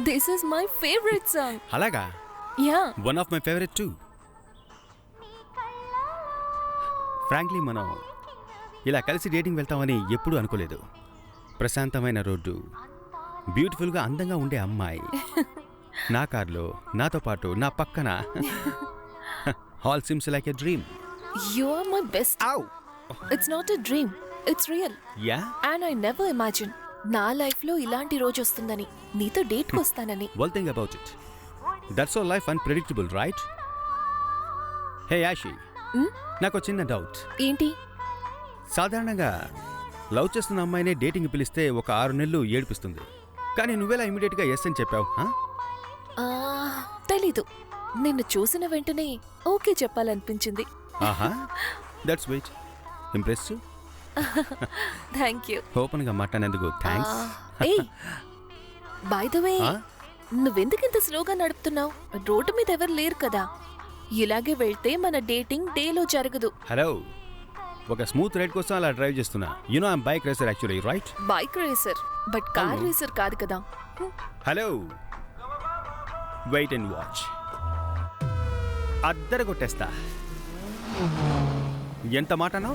This is my favorite song. అలాగా? Yeah. One of my favorite too. Frankly మనం ఇలా కలిసి డేటింగ్ వెళ్తామని ఎప్పుడూ అనుకోలేదు. ప్రశాంతమైన రోడ్డు, బ్యూటిఫుల్గా అందంగా ఉండే అమ్మాయి, నా కార్లో నాతో పాటు నా పక్కన. All seems like a dream. You are my best. Ow! It's not a dream. It's real. Yeah? And I never imagined నా లైఫ్లో ఇలాంటి రోజు వస్తుందని, నీతో డేట్కి వస్తానని. One thing about it. That's all life unpredictable, right? Hey Ashi. నాకు చిన్న డౌట్. ఏంటి? సాధారణంగా లవ్ చేస్తున్న అమ్మాయినే డేటింగ్ పిలిస్తే ఒక 6 నెలలు ఏడిపిస్తుంది. కానీ నువ్వెలా ఇమీడియట్గా ఎస్ అని చెప్పావు? తెలీదు. నిన్ను చూసిన వెంటనే ఓకే చెప్పాలనిపించింది. ఆహా, that's wait. Impress. Thank you. ఓపెన్గా మాట్లాడినందుకు థ్యాంక్స్. ఏయ్, బై ద వే, నువ్వెందుకు ఇంత స్లోగా నడుపుతున్నావు? రోడ్డు మీద ఎవరు లేరు కదా. ఇలాగే వెళ్తే మన డేటింగ్ డేలో జరగదు. హలో, ఒక స్మూత్ రైడ్ కోసం అలా డ్రైవ్ చేస్తున్నా. You know I'm bike racer actually, right? Bike racer, but car racer కాదు కదా. Hello, wait and watch. అద్దర కొట్టేస్తా. ఎంత మాటనో?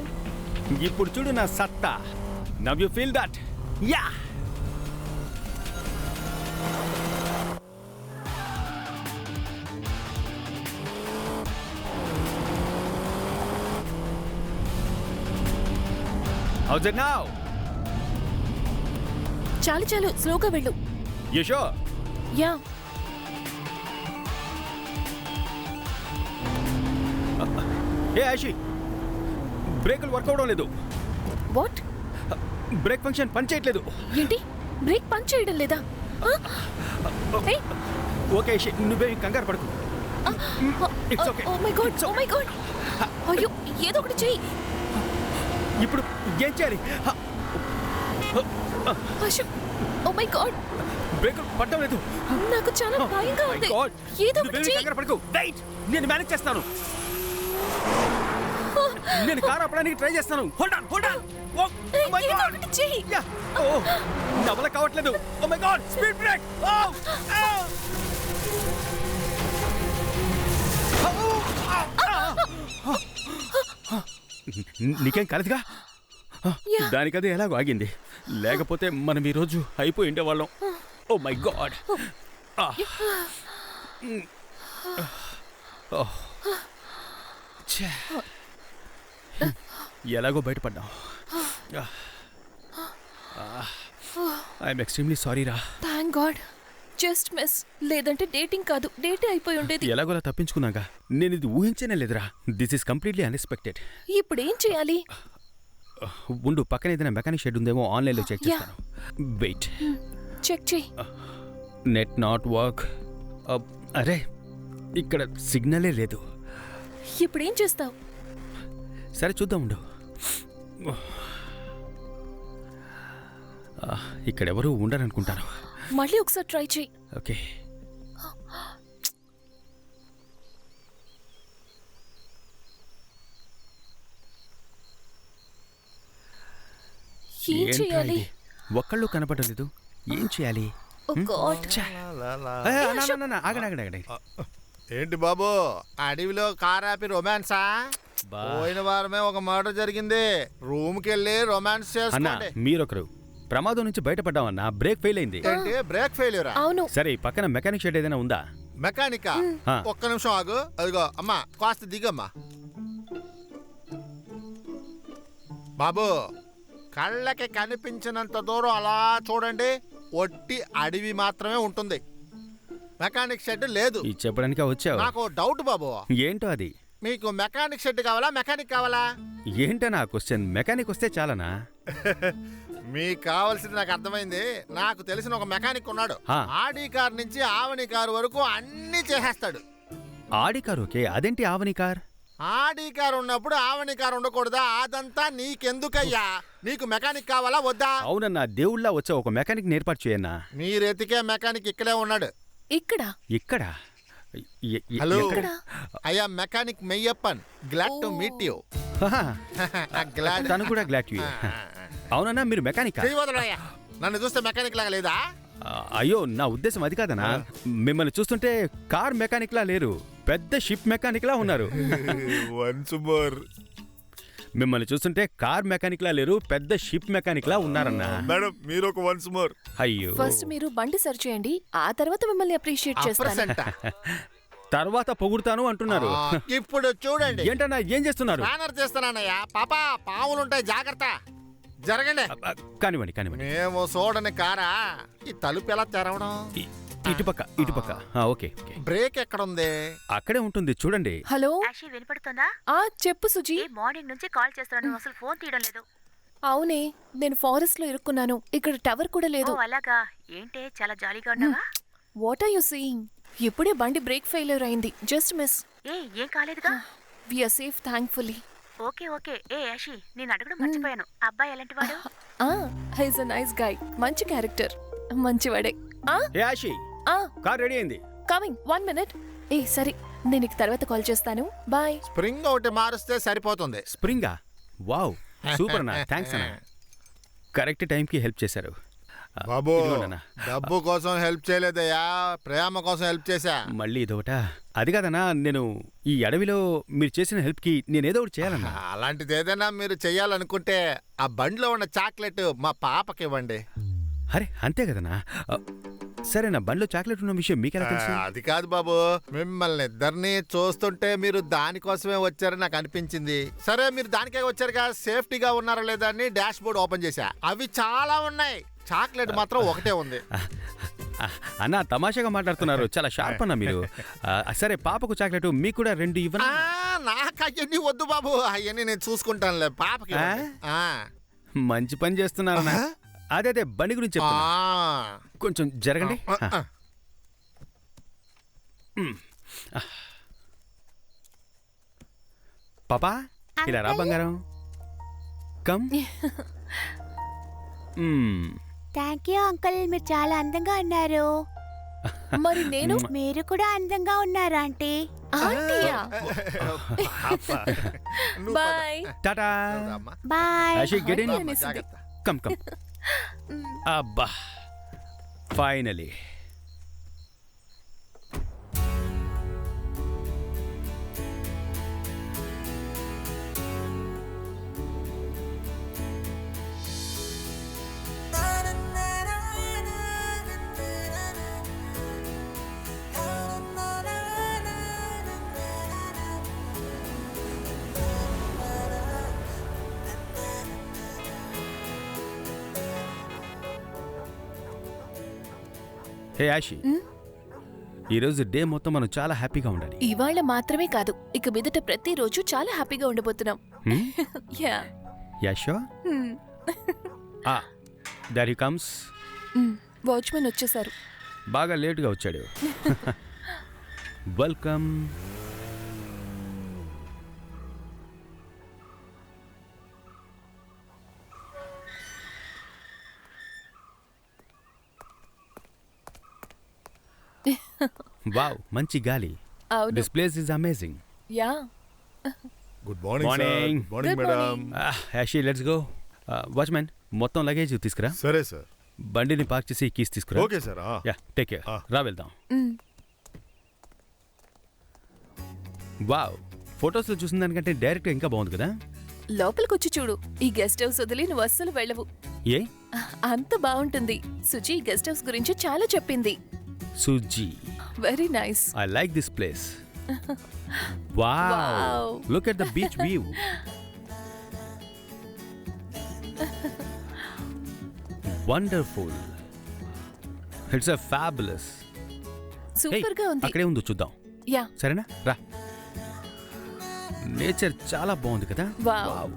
ఇప్పుడు చూడు నా సత్తా. Now you feel that? Yeah. How's it now? చాలు చాలు, స్లోగా వెళ్ళు. You sure? యా. ఏ ఆషి, బ్రేకులు వర్క్ అవడం లేదు. వాట్? బ్రేక్ ఫంక్షన్ పని చేయట్లేదు. ఏంటి? బ్రేక్ పని చేయడం లేదా? ఏయ్, ఓకే ఆషి, నువ్వే కంగారు పడకు. It's okay. Oh my God, oh my God. అయ్యో, ఏదో ఒకటి చెయ్యి. ఇప్పుడు ఏం చేయాలి? అశోక్, ఓ మై గాడ్, బ్రేకులు పడడం లేదు. నాకు చాలా భయంగా ఉంది. ఏదో ఒకటి చెయ్యి. కంగారు పడకు. వెయిట్, నేను మేనేజ్ చేస్తాను. నేను కారు ఆపడానికి ట్రై చేస్తాను. Hold on, hold on. Oh my ఏదో గాడ్, ఒకటి చెయ్యి. యా. ఓ, నా వల్ల కావట్లేదు. Oh my God, speed brake. నీకేం కాలేదుగా? దానికదే ఎలాగో ఆగింది. లేకపోతే మనం ఈరోజు అయిపోయి ఉండేవాళ్ళం. Oh my God. ఎలాగో బయటపడ్డాం. ఐఎమ్ ఎక్స్ట్రీమ్లీ సారీ రా. Thank God, just miss. లేదంటే డేటింగ్ కాదు, డేటే అయిపోయి ఉండేది. ఎలాగోలా తప్పించుకున్నాగా. నేను ఇది ఊహించనే లేదురా. This is completely unexpected. ఇప్పుడు ఏం చేయాలి? ఉండు, పక్కన ఏదైనా మెకానిక్ షెడ్ ఉందేమో, ఆన్లైన్లో చెక్ చేస్తాను. వెయిట్, చెక్ చేయి. Net not work. అరే, ఇక్కడ సిగ్నలే లేదు. ఇప్పుడు ఏం చేస్తావు? సరే చూద్దాం, ఉండు. ఇక్కడెవరూ ఉండరనుకుంటాను. మళ్ళీ ఒకసారి ట్రై చేయి. ఓకే. ఏం చేయాలి? ఒక్కళ్ళు కనపడలేదు. ఏం చేయాలి? ఓ గాడ్. ఆగండి. ఏంటి బాబు, అడవిలో కార్ ఆపి రొమాన్సా? పోయిన వారమే ఒక మర్డర్ జరిగింది. రూమ్ కి వెళ్ళి రొమాన్స్ చేసుకోండి. మీరొకరు ప్రమాదం నుంచి బయటపడ్డామన్నా. బ్రేక్ ఫెయిల్ అయింది. ఏంటి బ్రేక్ ఫెయిల్యూరా? అవును. సరే, పక్కన మెకానిక్ షెడ్ ఏదైనా ఉందా? మెకానికా? ఒక్క నిమిషం ఆగు. అదిగో అమ్మా, కాస్త దిగమ్మా. బాబు, కళ్ళకి కనిపించినంత దూరం అలా చూడండి. ఒట్టి అడవి మాత్రమే ఉంటుంది, మెకానిక్ షెడ్ లేదు. ఇది చెప్పడానికి వచ్చావు? నాకు డౌట్ బాబు. ఏంటో అది? మీకు మెకానిక్ షెడ్ కావాలా, మెకానిక్ కావాలా? ఏంటనా క్వశ్చన్? మెకానిక్ వస్తే చాలనా? మీకు కావాల్సింది నాకు అర్థమైంది. నాకు తెలిసిన ఒక మెకానిక్ ఉన్నాడు. ఆడి కార్ నుంచి ఆవని కారు వరకు అన్ని చేసేస్తాడు. ఆడి కార్ ఓకే, అదేంటి ఆవని కార్? ఆడి కారు ఉన్నప్పుడు ఆవని కారు ఉండకూడదా? అదంతా నీకెందుకయ్యా? నీకు మెకానిక్ కావాలా వద్దా? అవునన్నా, దేవుళ్ళ వచ్చా ఒక మెకానిక్ ఏర్పాటు చేయన్నా. మీరెతికే మెకానిక్ ఇక్కడే ఉన్నాడు. ఇక్కడ? హలో, అయ్యా mechanic Meiyappan. Glad to meet you. తను కూడా గ్లాడ్ టు. అవునన్నా, మీరు మెకానిక్? నన్ను చూస్తే మెకానిక్ లాగా లేదా? అయ్యో నా ఉద్దేశం అది కాదనా. మిమ్మల్ని చూస్తుంటే కార్ మెకానిక్ లా లేరు, పెద్ద షిప్ మెకానిక్ లా ఉన్నారు. Once more. మిమ్మల్ని చూస్తుంటే కార్ మెకానిక్ లా లేరు, పెద్ద షిప్ మెకానిక్ లా ఉన్నారన్నా. మేడం మీరు ఒక వన్స్ మోర్. అయ్యో ఫస్ట్ మీరు బండి సరి చేయండి, ఆ తర్వాత మిమ్మల్ని అప్రిషియేట్ చేస్తాను. తర్వాత పొగుడుతాను అంటున్నారు. ఇప్పుడు చూడండి. ఏంటన్నా ఏం చేస్తున్నారు? బ్యానర్ చేస్తున్నానయ్యా. పాపా పావులుంటాయి, జాగ్రత్త. జరగండి. కానివ్వండి కానివ్వండి. మేము చూడని కారా. ఈ తలుపు ఎలా తెరవడం? ఇటుపక్క. ఓకే. బ్రేక్ ఎక్కడ ఉంది? అక్కడే ఉంటుంది చూడండి. హలో యాషి వినపడుతుందా? చెప్పు సుజీ. మార్నింగ్ నుంచి కాల్ చేస్తున్నాను, అసలు ఫోన్ తీయడం లేదు. అవునే, నేను ఫారెస్ట్ లో ఇరుక్కున్నాను, ఇక్కడ టవర్ కూడా లేదు. ఓ అలాగా, ఏంటే చాలా జాలీగా ఉన్నావా? What are you seeing? ఇప్పుడే బండి బ్రేక్ ఫెయిల్యూర్ అయింది, జస్ట్ మిస్. ఏం కాలేదుగా? We are safe thankfully. Okay. Ashi, నేను అడగడం మర్చిపోయాను, అబ్బాయి ఎలాంటి వాడు? హీస్ ఎ నైస్ గాయ్, మంచి క్యారెక్టర్, మంచివాడే. యాషి కార్ రెడీ అయింది. Coming 1 minute. సరే, నేను నీకు తర్వాత కాల్ చేస్తాను, బాయ్. స్ప్రింగ్ ఒకటి మారుస్తే సరిపోతుంది. స్ప్రింగా? వావ్, సూపర్ అన్న, థ్యాంక్స్ అన్న. కరెక్ట్ టైంకి హెల్ప్ చేశారు. బాబు ఇదిగోండన్నా. డబ్బు కోసం హెల్ప్ చేయలేదయ్యా, ప్రేమ కోసం హెల్ప్ చేశా. మళ్ళీ ఇదొకట. అది కాదన్నా, నేను ఈ అడవిలో మీరు చేసిన హెల్ప్కి నేనేదో ఒకటి చేయాలన్నా. అలాంటిది ఏదైనా మీరు చెయ్యాలనుకుంటే ఆ బండిలో ఉన్న చాక్లెట్ మా పాపకి ఇవ్వండి. అరే అంతే కదన్నా. సరే, నా బండిలో చాక్లెట్ ఉన్న విషయం మీకెలా తెలుసు? అది కాదు బాబు, మిమ్మల్ని ఇద్దరిని చూస్తుంటే మీరు దానికోసమే వచ్చారని నాకు అనిపించింది. సరే, మీరు దానికే వచ్చారుగా, సేఫ్టీగా ఉన్నారా లేదా అని డాష్ బోర్డ్ ఓపెన్ చేశా. అవి చాలా ఉన్నాయి, చాక్లెట్ మాత్రం ఒకటే ఉంది. అన్న తమాషాగా మాట్లాడుతున్నారు, చాలా షార్ప్ అన్న మీరు. సరే, పాపకు చాక్లెట్, మీకు కూడా 2 ఇవ్వనా? నాకు అవన్నీ వద్దు బాబు, అవన్నీ నేను చూసుకుంటానులే, పాపకి ఇవ్వండి. మంచి పని చేస్తున్నారన్నా. అదే బండి గురించి చెప్తున్నా, కొంచెం జరగండి. పాపా ఇలా రా బంగారం, కమ్. థ్యాంక్ యూ అంకుల్, మీరు చాలా అందంగా ఉన్నారు. మరి నేను? మీరు కూడా అందంగా ఉన్నారు ఆంటీ. ఆంటీయా? Bye. Tata. Bye. Ashi, get in. జాగ్రత్త. కమ్. అబ్బా, ఫైనలీ. హే యాషి, ఈరోజు డే మొత్తం మనం చాలా హ్యాపీగా ఉండాలి. ఇవాళ మాత్రమే కాదు, ఇక మీదట ప్రతిరోజు చాలా హ్యాపీగా ఉండబోతున్నాం. యా. యాషో, దర్ హి కమ్స్. వాచ్మెన్ వచ్చేసారు. బాగా లేటుగా వచ్చాడు. వెల్కమ్. వావ్, మంచి గాలి. This place is amazing. Yeah. Good morning sir. Morning. Good morning Good madam. Ashi, let's go. Watchman, మొత్తం లగేజ్ తీసుకురా. సరే సార్. బండిని పార్క్ చేసి కీస్ తీసుకురా. Okay sir. Yeah, take care. రా వెళ్దాం. వావ్, ఫొటోస్ లో చూసిన దానికంటే డైరెక్ట్ ఇంకా బాగుంది కదా. లోపలికొచ్చి చూడు, ఈ గెస్ట్ హౌస్ వదిలి నువ్వు అస్సలు వెళ్ళవు. ఏ? అంత బాగుంటుంది. సుజీ ఈ గెస్ట్ హౌస్ గురించి చాలా చెప్పింది. Suzie, very nice. I like this place. Wow. Look at the beach view. Wonderful. It's a fabulous. Super గా ఉంది. అక్కడే ఉందో చూద్దాం. యా. సరేనా, రా. నేచర్ చాలా బాగుంది కదా. Wow.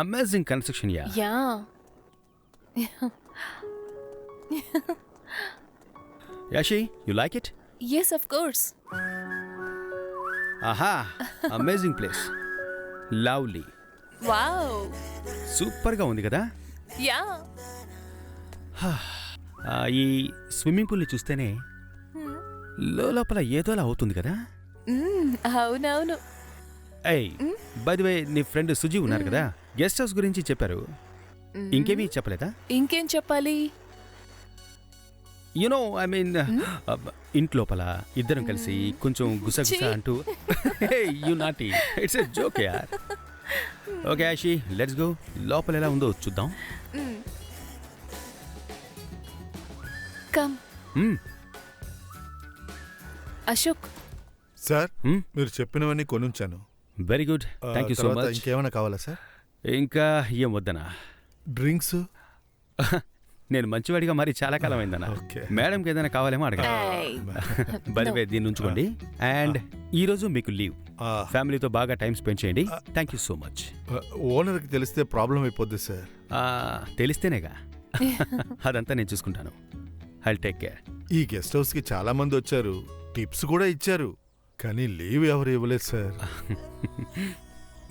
Amazing construction, yeah. Yeah. Yashi, you like it? Yes, of course. Aha, amazing place. Lovely. Wow. Super గా ఉంది కదా. యా. ఈ స్విమ్మింగ్ పూల్ని చూస్తేనే లోపల ఏదోలా అవుతుంది కదా. అవునవును. ఏయ్ బై ది వే నీ ఫ్రెండ్ సుజీ ఉన్నారు కదా, గెస్ట్ హౌస్ గురించి చెప్పారు. ఇంకేమీ చెప్పలేదా? ఇంకేం చెప్పాలి? యునో ఐ మీన్ ఇంట్లోపల ఇద్దరం కలిసి కొంచెం గుసగుస అంటూ you naughty it's a joke యార్. Okay Ashi, let's go. లోపల ఎలా ఉందో చూద్దాం. కమ్. అశోక్, సార్ మీరు చెప్పినవన్నీ కొనుంచాను. Very good, thank you so తర్వాత మచ్. ఇంకేమైనా కావాలా సార్? ఇంకా ఏం వద్దనా? డ్రింక్స్? నేను మంచివాడిగా మరి చాలా కాలం అయిందన్నా. Okay. మేడంకి ఏదైనా కావాలేమో అడగండి. ఏయ్. బలివే దీన్ని ఉంచుకోండి. అండ్ ఈ రోజు మీకు లీవ్. ఫ్యామిలీతో బాగా టైం స్పెండ్ చేయండి. Thank you so much. ఓనర్కి తెలిస్తే ప్రాబ్లం అయిపోద్ది సార్. తెలిస్తేనేగా. అదంతా నేను చూసుకుంటాను. I take care. ఈ గెస్ట్ హౌస్ కి చాలా మంది వచ్చారు, టిప్స్ కూడా ఇచ్చారు, కానీ లీవ్ ఎవరు ఇవ్వలేదు సార్.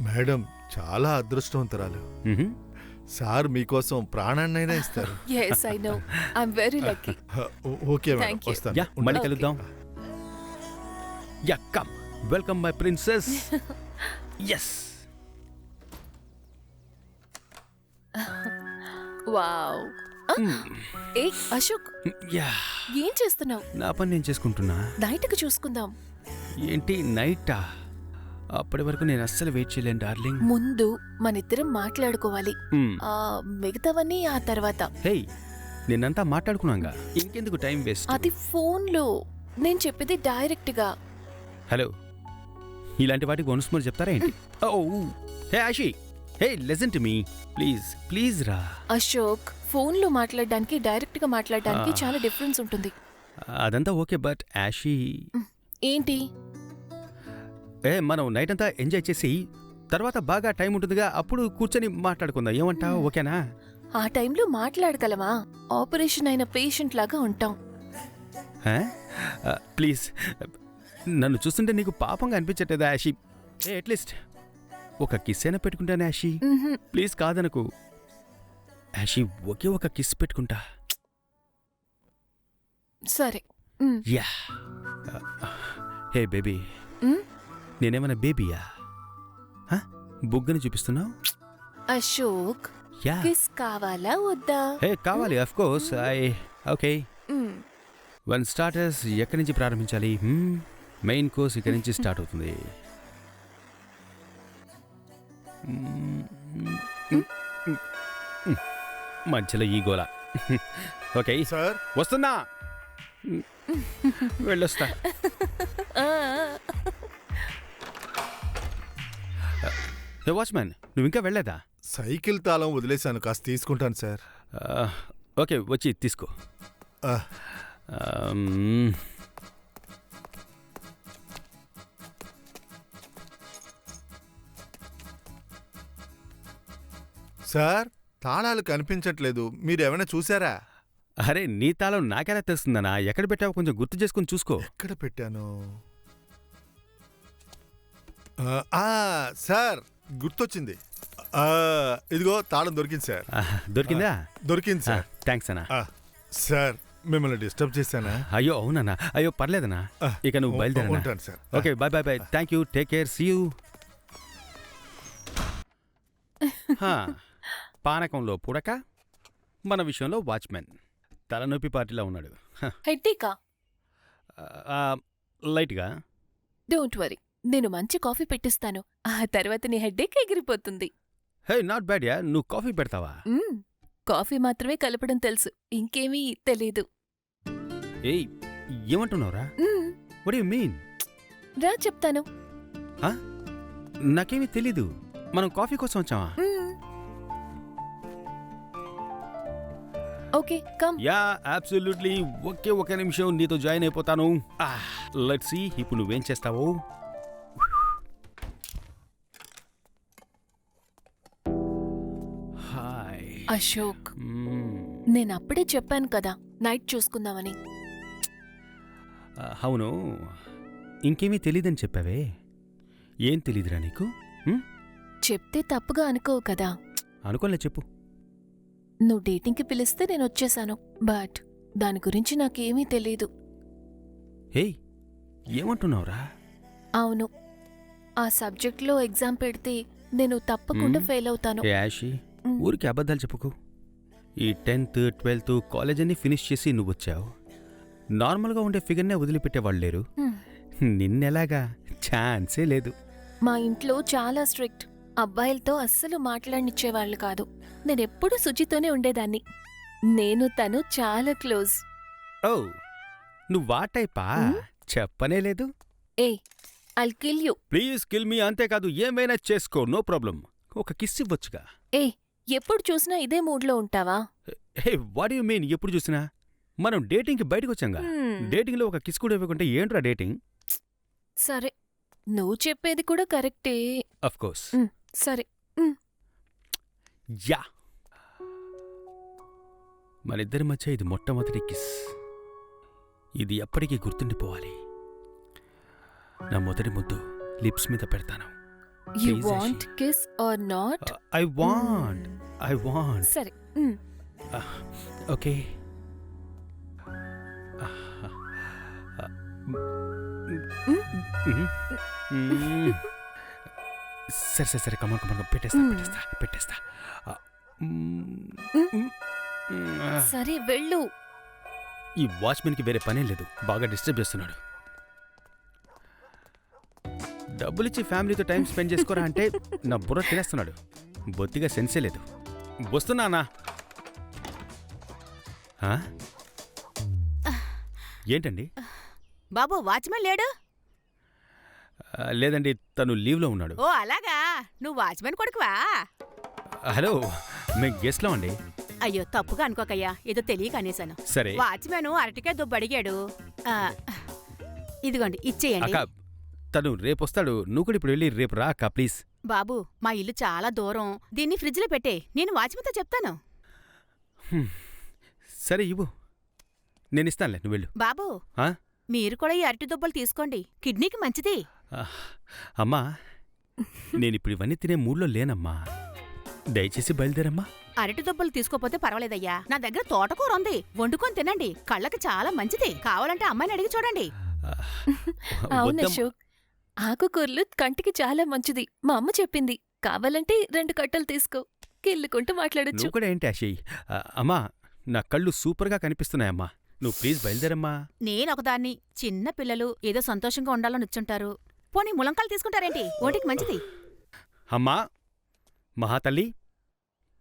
మేడం చాలా అదృష్టవంతరాలు. సార్ మీకోసం ప్రాణాన్నైనా ఇస్తారు. yes I know, I'm very lucky. Okay madam, Thank you. వస్తాను. యా, మళ్ళీ కలుద్దాం. Yeah, come. Welcome my princess. Yes. Wow. ఏ అశోక్, యా, ఏం చేస్తున్నావు? నా పని నేను చేసుకుంటున్నా. నైట్కి చూసుకుందాం. ఏంటి నైటా? అప్పటి వరకు నేను అస్సలు వెయిట్ చేయలేను డార్లింగ్. ముందు మనిద్దరం మాట్లాడుకోవాలి. మిగతావన్నీ ఆ తర్వాత. హే, నిన్నంతా మాట్లాడుకున్నాగా, ఇంకెందుకు టైం వేస్ట్? అది ఫోన్లో. నేను చెప్పేది డైరెక్ట్ గా. హలో, ఇలాంటి వాటికి వన్స్ మోర్ చెప్తారా ఏంటి? Oh hey Ashi, hey listen to me please. Please రా. అశోక్, ఫోన్లో మాట్లాడడానికి డైరెక్ట్ గా మాట్లాడడానికి చాలా డిఫరెన్స్ ఉంటుంది. అదంతా ఓకే, బట్ ఆషి. ఏంటి? మనం నైట్ అంతా ఎంజాయ్ చేసి తర్వాత బాగా టైం ఉంటుందిగా, అప్పుడు కూర్చొని మాట్లాడుకుందాం. ఏమంటావు? ఓకేనా? ఆ టైంలో మాట్లాడగలమా? ఆపరేషన్ అయిన పేషెంట్ లాగా ఉంటాం. ప్లీజ్, నన్ను చూస్తుంటే నీకు పాపంగా అనిపించట్లేదా ఆషి? అట్లీస్ట్ ఒక కిస్ అయినా పెట్టుకుంటాను ఆషి. ప్లీజ్ కాదనకు ఆషి, ఒకే ఒక కిస్ పెట్టుకుంటా. సరే. యా. హే బేబీ, నేనేమన్నా బేబీయా? బుగ్గని చూపిస్తున్నావు? అశోక్, యా. కిస్ కావాలా వద్దా? హే కావాలి, of course. Okay. One starters ఎక్కడి నుంచి ప్రారంభించాలి? మెయిన్ కోర్స్ ఇక్కడి నుంచి స్టార్ట్ అవుతుంది. మధ్యలో ఈ గోల. ఓకే సార్ వస్తున్నా, వెళ్ళొస్తా. హే వాచ్మ్యాన్, నువ్వు ఇంకా వెళ్ళలేదా? సైకిల్ తాళం వదిలేశాను, కాస్త తీసుకుంటాను సార్. ఓకే, వచ్చి తీసుకో. ఆ, సార్ తాళాలు కనిపించట్లేదు, మీరేమైనా చూసారా? అరే నీ తాళం నాకెలా తెలుస్తుందనా? ఎక్కడ పెట్టావో కొంచెం గుర్తు చేసుకుని చూసుకో. ఎక్కడ పెట్టాను? సార్ గుర్తొచ్చింది. ఇదిగో తాళం దొరికింది సార్. దొరికిందా? దొరికింది సార్. థ్యాంక్స్ అన్నా. సార్ మిమ్మల్ని డిస్టర్బ్ చేశానా? అయ్యో అవునన్నా, అయ్యో పర్లేదన్నా. ఇక నువ్వు బయలుదేరా. ఉంటాను sir. Okay, bye bye bye. Thank you, take care, see you. పానకంలో పుడక, మన విషయంలో వాచ్మెన్. తలనొప్పి పార్టీలా ఉన్నాడు. హెడ్డేకా? లైట్గా. డోంట్ వరీ, నేను మంచి కాఫీ పెట్టిస్తాను. ఆ తర్వాత నీ హెడ్డేక్ ఎగిరిపోతుంది. Hey not bad yeah. నువ్వు కాఫీ పెడతావా? కాఫీ మాత్రమే కలపడం తెలుసు, ఇంకేమీ తెలీదు. ఏయ్ ఏమంటున్నావురా? What you mean? రా చెప్తాను. నాకేమీ తెలీదు. మనం కాఫీ కోసం వచ్చావా? Okay come. Yeah absolutely. ఒకే నిమిషం నీతో జాయిన్ అయిపోతాను. లెట్స్ సీ ఇప్పుడు నువ్వేం చేస్తావో. హాయ్ అశోక్, నేనప్పుడే చెప్పాను కదా నైట్ చూసుకుందామని. అవును, ఇంకేమీ తెలీదని చెప్పావే. ఏం తెలీదురా నీకు? చెప్తే తప్పుగా అనుకోవు కదా. అనుకోలే, చెప్పు. నువ్వు డేటింగ్కి పిలిస్తే నేను వచ్చేసాను, బట్ దాని గురించి నాకేమీ తెలీదు. హే ఏమంటున్నావురా? అవును, ఆ సబ్జెక్ట్లో ఎగ్జామ్ పెడితే నేను తప్పకుండా ఫెయిల్ అవుతాను. ఏ యాషి, ఊరికి అబద్ధాలు చెప్పుకో. ఈ 10th 12th కాలేజ్ అన్ని ఫినిష్ చేసి నువ్వు వచ్చావు. నార్మల్గా ఉండే ఫిగర్నే వదిలిపెట్టేవాళ్ళు లేరు. హ్మ్. నిన్నెలాగా ఛాన్సే లేదు. మా ఇంట్లో చాలా స్ట్రిక్ట్. అబ్బాయిలతో అస్సలు మాట్లాడనిచ్చేవాళ్ళు కాదు. నేనెప్పుడూ శుచితోనే ఉండేదాన్ని. నేను తను చాలా క్లోజ్. ఓ, నువ్వా టైపా? చెప్పనే లేదు. ఏ I'll kill you. Please kill me, అంతేకాదు ఏమైనా చేసుకో, నో ప్రాబ్లం. ఒక కిస్ ఇవ్వచ్చుగా. ఏ ఎప్పుడు చూసినా ఇదే మూడ్లో ఉంటావా? Hey, what you mean? ఎప్పుడు చూసినా మనం డేటింగ్కి బయటకు వచ్చాంగా. డేటింగ్లో ఒక కిస్ కూడా ఇవ్వకుంటే ఏంట్రా డేటింగ్? సరే, నువ్వు చెప్పేది కూడా కరెక్టే. Of course. సరే. యా, మనిద్దరి మధ్య ఇది మొట్టమొదటి కిస్. ఇది ఎప్పటికీ గుర్తుండిపోవాలి. నా మొదటి ముద్దు లిప్స్ మీద పెడతాను. You Please, want Ashi. Kiss or not? I want. సరే. ఓకే. సరే సరే సరే, కమాన్ పెట్టేస్తా. సరే వెళ్ళు. ఈ వాచ్మెన్కి వేరే పనే లేదు, బాగా డిస్టర్బ్ చేస్తున్నాడు. డబ్బులిచ్చి ఫ్యామిలీతో టైం స్పెండ్ చేసుకోరా అంటే నా బుర్ర తినేస్తున్నాడు. బొత్తిగా సెన్సే లేదు. వస్తున్నానా? ఏంటండి? బాబు వాచ్మెన్ లేడు? లేదండి, తను లీవ్లో ఉన్నాడు. ఓ అలాగా, నువ్వు వాచ్మెన్ కొడుకువా? హలో, మేము గెస్ట్లో అండి. అయ్యో తప్పుగా అనుకోకయ్యా, ఏదో తెలియక అనేశాను. సరే. వాచ్మెన్ అరటికాయ దుబ్బు అడిగాడు. ఇదిగోండి ఇచ్చేయండి. అక్క, తను రేపు వస్తాడు. నువ్వు కూడా ఇప్పుడు వెళ్ళి రేపు రా అక్క, ప్లీజ్. బాబు మా ఇల్లు చాలా దూరం, దీన్ని ఫ్రిడ్జ్లో పెట్టే, నేను వాచ్మెన్తో చెప్తాను. సరే ఇవ్వు, నేను ఇస్తానులే, నువ్వు వెళ్ళు. బాబు మీరు కూడా ఈ అరటి దుబ్బలు తీసుకోండి, కిడ్నీకి మంచిది. అమ్మా, నేనిప్పుడు ఇవన్నీ తినే మూడ్లో లేనమ్మా. దయచేసి బయలుదేరమ్మా. అరటి దుబ్బలు తీసుకోపోతే పర్వాలేదయ్యా, నా దగ్గర తోటకూర ఉంది, వండుకొని తినండి, కళ్ళకి చాలా మంచిది. కావాలంటే అమ్మాయిని అడిగి చూడండి. అవును అశోక్, ఆకుకూరలు కంటికి చాలా మంచిది. మా అమ్మ చెప్పింది. కావాలంటే 2 కట్టలు తీసుకో, కిల్లుకుంటూ మాట్లాడొచ్చు. నువ్వు కూడా ఏంటి ఆశయ్? అమ్మా, నా కళ్ళు సూపర్గా కనిపిస్తున్నాయమ్మా. నువ్వు ప్లీజ్ బయలుదేరమ్మా. నేనొకదాన్ని, చిన్న పిల్లలు ఏదో సంతోషంగా ఉండాలని వచ్చుంటారు. పోనీ ములంకాలు తీసుకుంటారేంటి? ఒంటికి మంచిది. అమ్మా మహాతల్లి,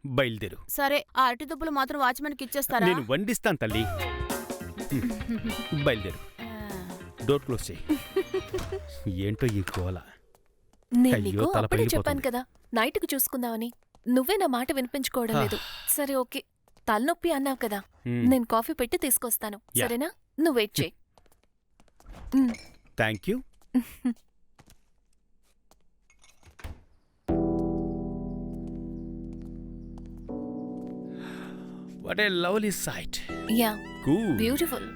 బయలుదేరు. సరే, ఆ అరటి దుబ్బలు మాత్రం వాచ్మెన్కి ఇచ్చేస్తారా? నేను వండిస్తాను తల్లి. బయలుదేరు, డోర్ క్లోజ్ చేయి. ఏంటో ఈ గోల. నేను అయ్యో, నీకు తల అప్పుడే పగిలిపోతుంది. చెప్పాను కదా, నైట్కు చూసుకుందామని. నువ్వే నా మాట వినిపించుకోవడం లేదు. సరే ఓకే, తలనొప్పి అన్నావు కదా, నేను కాఫీ పెట్టి తీసుకొస్తాను. యా. సరేనా? నువ్వు వెయిట్ చేయి. Thank you. What a lovely sight. Yeah, cool. Beautiful.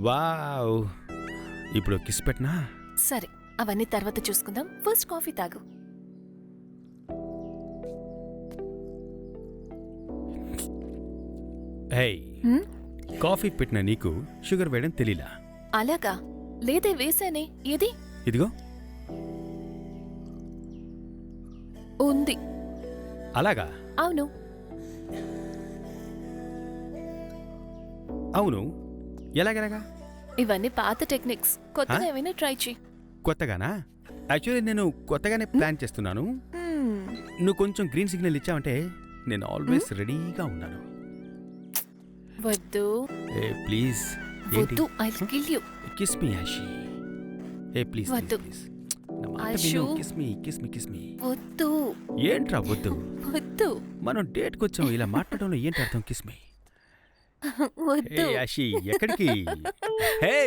Wow. ఇప్పుడు కిస్ పెట్టనా? సరే, అవన్నీ తర్వాత చూసుకుందాం. ఫస్ట్ కాఫీ తాగు. హే, హ్మ్? కాఫీ పెట్టిన నీకు షుగర్ వేయడం తెలీలా? అలాగా? లేదే, వేసానే. ఏది? ఇదిగో. ఉంది. అలాగా? అవును. అవును, ఎలాగెలాగా? ఇవన్నీ పాత టెక్నిక్స్. కొత్తగా ఏమైనా ట్రై చేయి. కొత్తగానా? యాక్చువల్లీ నేను కొత్తగానే ప్లాన్ చేస్తున్నాను. నువ్వు కొంచెం గ్రీన్ సిగ్నల్ ఇచ్చావంటే నేను ఆల్వేస్ రెడీగా ఉన్నాను. వద్దు ఏ ప్లీజ్. వద్దు, I kill you. Kiss me Ashi. ఏ ప్లీజ్ వద్దు. ప్లీజ్. ఆషు. Kiss me. వద్దు ఏంట్రా వద్దు? వద్దు మనం డేట్కి వచ్చాం, ఇలా మాట్లాడడంలో ఏంటి అర్థం? Kiss me. వద్దు. ఏ యాషి, ఎక్కడికి? హే